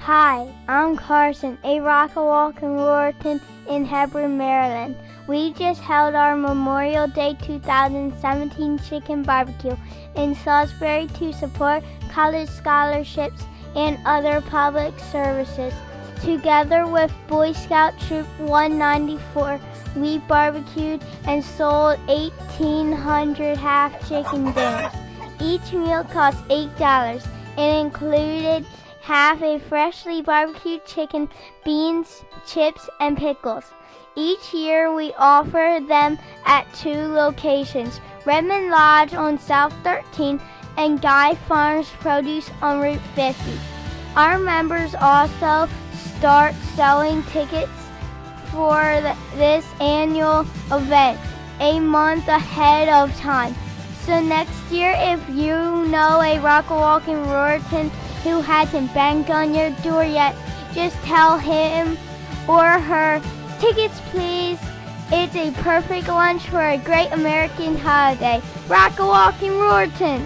Hi, I'm Carson, a Rockawalkin Ruritan in Hebron, Maryland. We just held our Memorial Day 2017 chicken barbecue in Salisbury to support college scholarships and other public services. Together with Boy Scout Troop 194, we barbecued and sold 1,800 half chicken dinners. Each meal cost $8 and included half a freshly barbecued chicken, beans, chips, and pickles. Each year we offer them at 2 locations, Redmond Lodge on South 13 and Guy Farms Produce on Route 50. Our members also start selling tickets for this annual event a month ahead of time. So next year, if you know a Rockawalkin Ruritan who hasn't banged on your door yet, just tell him or her, "Tickets please." It's a perfect lunch for a great American holiday. Rockawalkin Ruritans!